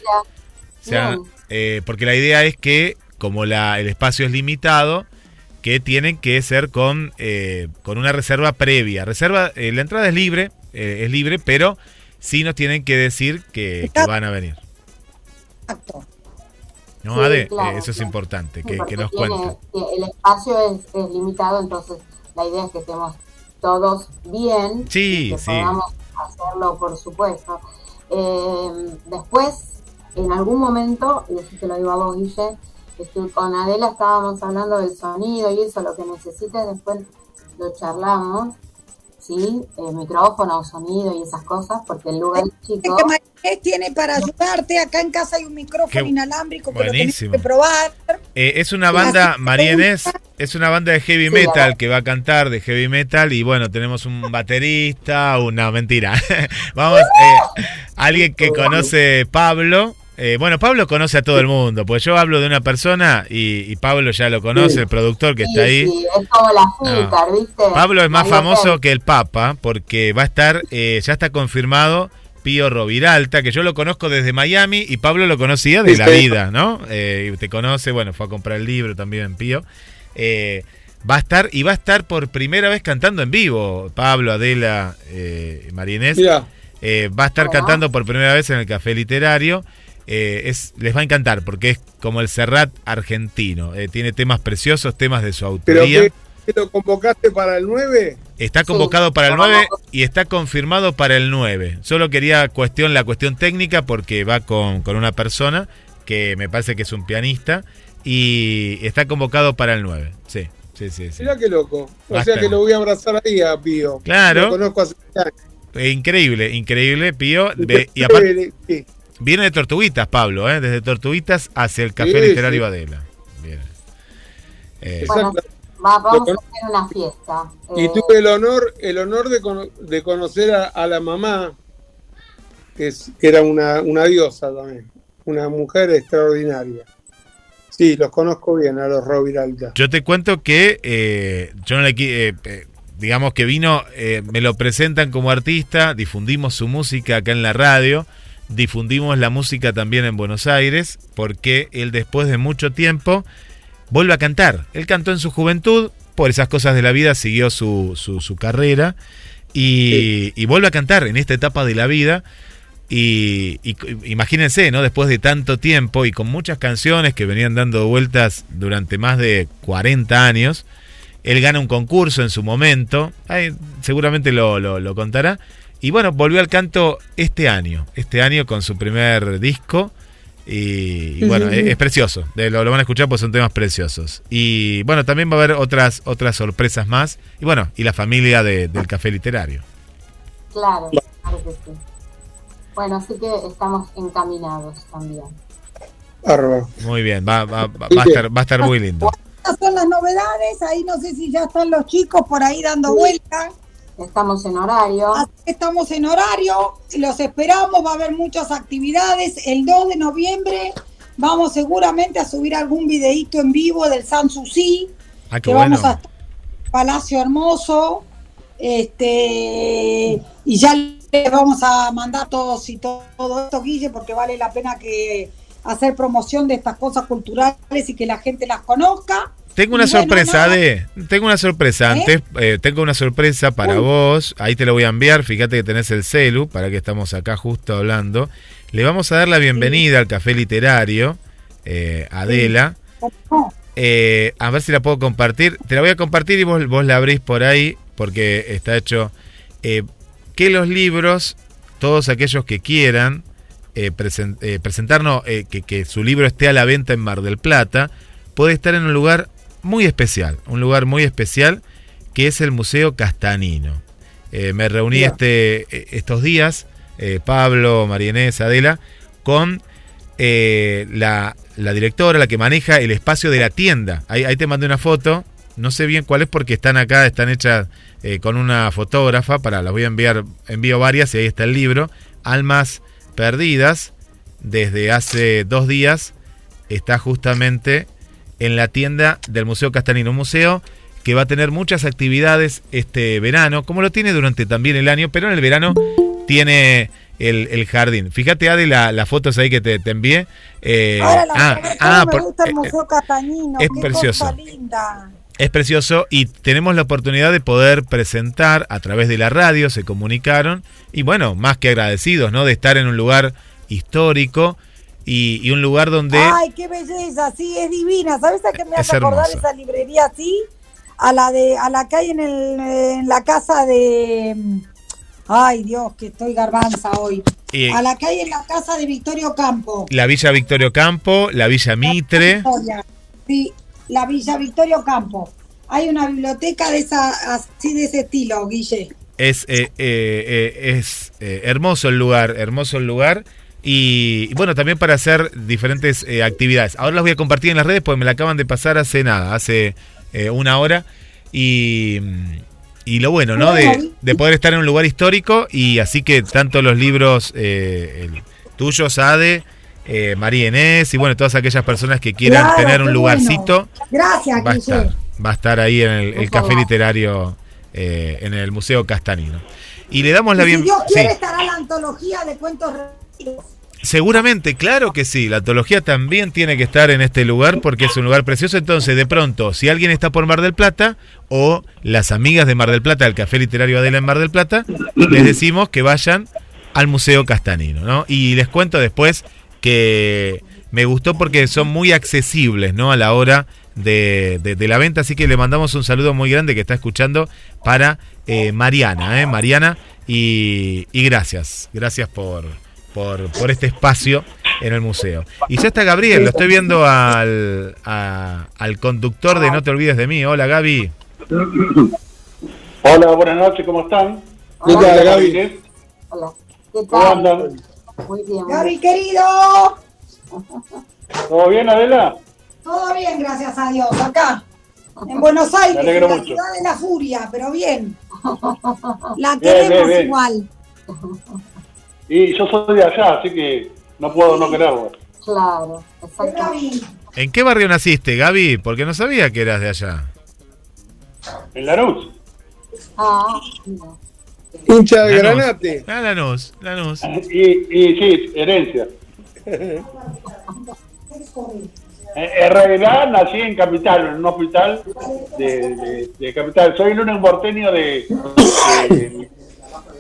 Porque la idea es que, como el espacio es limitado, que tienen que ser con una reserva previa. La entrada es libre, pero sí nos tienen que decir que van a venir. Exacto. ¿No, Sí, Ade? claro, Eso es claro. importante, Sí, que porque nos cuenten. el espacio es limitado, entonces la idea es que estemos todos bien, Sí, que sí. podamos hacerlo, por supuesto. Después, en algún momento, y eso te lo digo a vos, Guille, con Adela estábamos hablando del sonido y eso, lo que necesites, después lo charlamos, ¿sí? Micrófono, sonido y esas cosas, porque el lugar es chico. Que Marinés tiene para ayudarte. Acá en casa hay un micrófono inalámbrico que buenísimo. lo tenés que probar. Es una banda, María Inés, es una banda de heavy metal que va a cantar de heavy metal y bueno, tenemos un baterista, mentira. Vamos, alguien que conoce Pablo. Bueno, Pablo conoce a todo el mundo, pues yo hablo de una persona y Pablo ya lo conoce, el productor que está ahí. Sí, es como la filter, ¿viste? Pablo es más María famoso Pérez. que el Papa, porque va a estar, ya está confirmado, Pío Roviralta, que yo lo conozco desde Miami y Pablo lo conocía de la vida, ¿no? Y te conoce, bueno, fue a comprar el libro también, Pío. Va a estar por primera vez cantando en vivo, Pablo, Adela, María Inés. Va a estar cantando por primera vez en el Café Literario. Les va a encantar porque es como el Serrat argentino. Tiene temas preciosos, temas de su autoría. ¿Pero qué lo convocaste para el 9? Está convocado para el 9 y está confirmado para el 9. Solo quería la cuestión técnica porque va con una persona que me parece que es un pianista y está convocado para el 9. Sí. Mirá qué loco. O Basta. sea que lo voy a abrazar ahí a Pío. Claro. Lo conozco hace años. Increíble, Pío. Y aparte, Sí. viene de Tortuguitas, Pablo, desde Tortuguitas hacia el Café Sí, Literario sí. Adela. Bien. Bueno, Exacto. vamos a hacer una fiesta. Y tuve el honor de conocer a la mamá, que era una diosa también, una mujer extraordinaria. Sí, los conozco bien a los Roviralta. Yo te cuento que yo no le digamos que vino, me lo presentan como artista, difundimos su música acá en la radio, difundimos la música también en Buenos Aires, porque él después de mucho tiempo vuelve a cantar. Él cantó en su juventud, por esas cosas de la vida siguió su carrera y vuelve a cantar en esta etapa de la vida. Y imagínense, ¿no? Después de tanto tiempo y con muchas canciones que venían dando vueltas durante más de 40 años, él gana un concurso en su momento, seguramente lo contará, y bueno, volvió al canto este año con su primer disco, y bueno, es precioso, lo van a escuchar porque son temas preciosos. Y bueno, también va a haber otras sorpresas más, y bueno, y la familia del Café Literario. Claro que sí. Bueno, así que estamos encaminados también. Bárbaro. Muy bien, va a estar muy lindo. Estas son las novedades. Ahí no sé si ya están los chicos por ahí dando vueltas. Estamos en horario. Así que estamos en horario, los esperamos, va a haber muchas actividades. El 2 de noviembre vamos seguramente a subir algún videíto en vivo del Sanssouci, Qué que bueno. vamos a estar en el Palacio Hermoso, y ya les vamos a mandar todos y todo esto, Guille, porque vale la pena que hacer promoción de estas cosas culturales y que la gente las conozca. Tengo una Y bueno, sorpresa, nada. Ade. Tengo una sorpresa. Antes, tengo una sorpresa para vos. Ahí te lo voy a enviar. Fíjate que tenés el celu, para que estamos acá justo hablando. Le vamos a dar la bienvenida al Café Literario, Adela. ¿Cómo? A ver si la puedo compartir. Te la voy a compartir y vos la abrís por ahí, porque está hecho. Que los libros, todos aquellos que quieran presentarnos, que su libro esté a la venta en Mar del Plata, puede estar en un lugar muy especial, que es el Museo Castanino. Me reuní estos días, Pablo, María Inés, Adela, con la directora, la que maneja el espacio de la tienda. Ahí te mandé una foto, no sé bien cuál es porque están acá, están hechas con una fotógrafa, las voy a envío varias y ahí está el libro. Almas Perdidas, desde hace 2 días, está justamente en la tienda del Museo Castanino, un museo que va a tener muchas actividades este verano, como lo tiene durante también el año, pero en el verano tiene el jardín. Fíjate, Ade, las fotos ahí que te envié. Ahora me gusta el Museo Castanino, es qué precioso. cosa linda. Es precioso y tenemos la oportunidad de poder presentar a través de la radio, se comunicaron, y bueno, más que agradecidos, ¿no? De estar en un lugar histórico y un lugar donde... Ay, qué belleza, sí, es divina. ¿Sabes a qué me hace acordar hermoso. esa librería así? A la que hay en la casa de... Ay, Dios, que estoy garbanza hoy. A la que hay en la casa de Victorio Campo. La Villa Victorio Campo, la Villa Mitre. Sí, la Villa Victorio Campo. Hay una biblioteca de esa, así de ese estilo, Guille. Es hermoso el lugar. Y bueno, también para hacer diferentes actividades. Ahora las voy a compartir en las redes porque me la acaban de pasar hace 1 hora. Y lo bueno, ¿no? De poder estar en un lugar histórico. Y así que tanto los libros tuyos, Ade, María Inés, y bueno, todas aquellas personas que quieran tener un lugarcito. Bueno. Gracias, Guille. Va a estar ahí en el Café Literario, en el Museo Castanino. Y le damos la bienvenida. Si Dios quiere, estará la antología de cuentos reunidos. Seguramente, claro que sí. La antología también tiene que estar en este lugar porque es un lugar precioso. Entonces, de pronto, si alguien está por Mar del Plata o las amigas de Mar del Plata, del Café Literario Adela en Mar del Plata, les decimos que vayan al Museo Castanino, ¿no? Y les cuento después que me gustó porque son muy accesibles, ¿no? A la hora de la venta. Así que le mandamos un saludo muy grande que está escuchando para Mariana, Mariana, y gracias por este espacio en el museo. Y ya está Gabriel, lo estoy viendo al conductor de No Te Olvides de Mí. Hola, Gaby. Hola, buenas noches, ¿cómo están? ¿Qué tal, Gaby? Hola. ¿Qué ¿Cómo tal? andan? Muy bien. Gaby, querido. ¿Todo bien, Adela? Todo bien, gracias a Dios. Acá, en Buenos Aires, Me alegro en la mucho. ciudad de la furia, pero bien. La Bien, queremos bien. igual. Y yo soy de allá, así que no puedo no quererlo. Claro, exacto. Gaby, ¿En qué barrio naciste, Gaby? Porque no sabía que eras de allá. En Lanús. Ah, mira. Hincha de Lanús. Granate. Ah, Lanús. Y sí, herencia. En realidad nací en Capital, en un hospital de Capital. Soy el único porteño de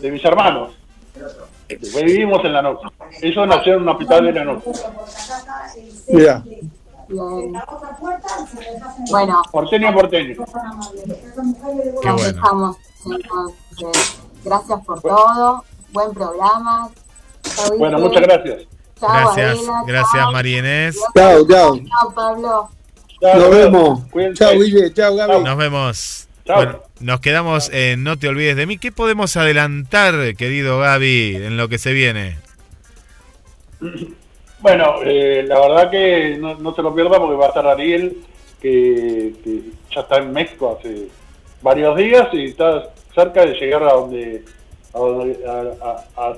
mis hermanos. Vivimos en Lanús. Ellos nacieron en un hospital de Lanús. Mira. Bien. Bueno, Porteño. Qué nos bueno. dejamos entonces. Gracias por todo. Buen programa. Chau, Bueno, Iker. muchas gracias. Chau, Gracias, Adela. gracias, Chau. María Inés. Chau, chau. Chau, Pablo. Chao, Nos vemos. Cuídense. Chau, Guille. Chau, Gaby. Nos vemos. Chao. Bueno, nos quedamos en No Te Olvides de Mí. ¿Qué podemos adelantar, querido Gaby, en lo que se viene? Bueno, la verdad que no se lo pierda porque va a estar Ariel, que ya está en México hace varios días y cerca de llegar a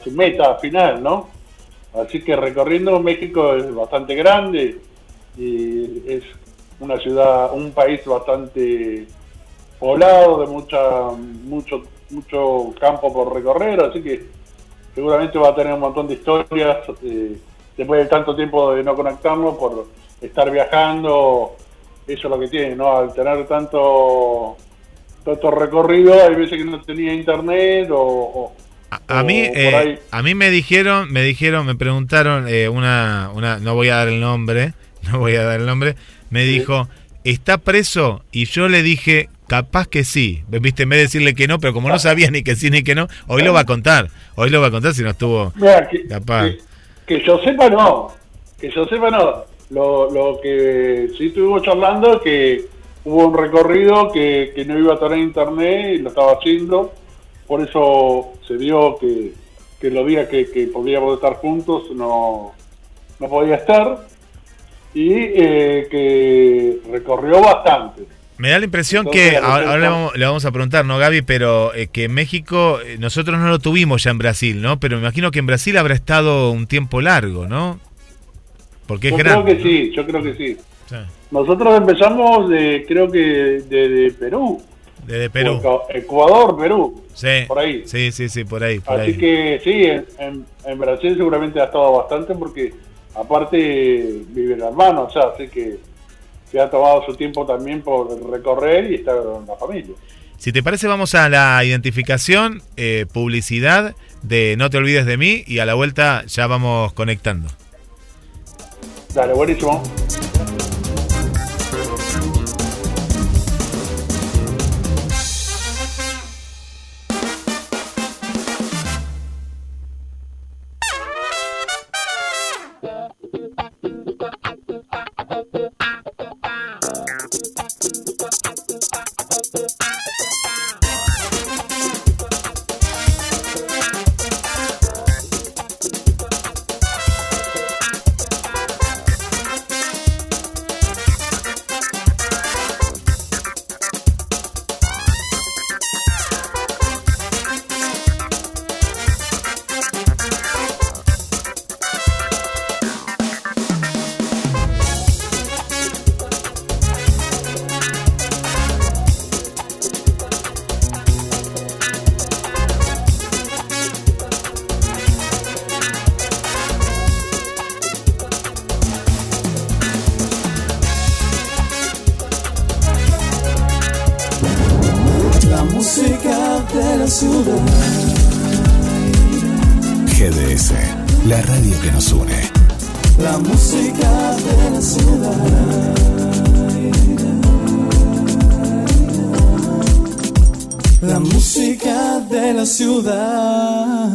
su meta final, ¿no? Así que recorriendo México es bastante grande y es una ciudad, un país bastante poblado, de mucho campo por recorrer, así que seguramente va a tener un montón de historias después de tanto tiempo de no conectarnos por estar viajando. Eso es lo que tiene, ¿no? Al tener tanto recorrido, hay veces que no tenía internet a mí me preguntaron no voy a dar el nombre, me dijo, ¿está preso? Y yo le dije, capaz que sí, viste, en vez de decirle que no, pero como no sabía ni que sí ni que no, hoy lo va a contar si no estuvo. Mira, capaz. Que yo sepa no, lo que sí estuvimos charlando es que hubo un recorrido que no iba a tener internet y lo estaba haciendo, por eso se dio que los días que podíamos estar juntos no podía estar, y que recorrió bastante. Me da la impresión Entonces, que, ahora le vamos a preguntar, ¿no, Gaby? Pero que en México, nosotros no lo tuvimos ya en Brasil, ¿no? Pero me imagino que en Brasil habrá estado un tiempo largo, ¿no? Porque es grande. Yo creo que sí. Sí. Nosotros empezamos de Perú. Desde Perú. Ecuador, Perú. Sí. Por ahí. Sí, por ahí. Así que sí, en Brasil seguramente ha estado bastante porque aparte vive el hermano, o sea, así que se ha tomado su tiempo también por recorrer y estar con la familia. Si te parece, vamos a la identificación, publicidad de No Te Olvides de Mí, y a la vuelta ya vamos conectando. Dale, buenísimo. GDS, la radio que nos une. La música de la ciudad. La música de la ciudad.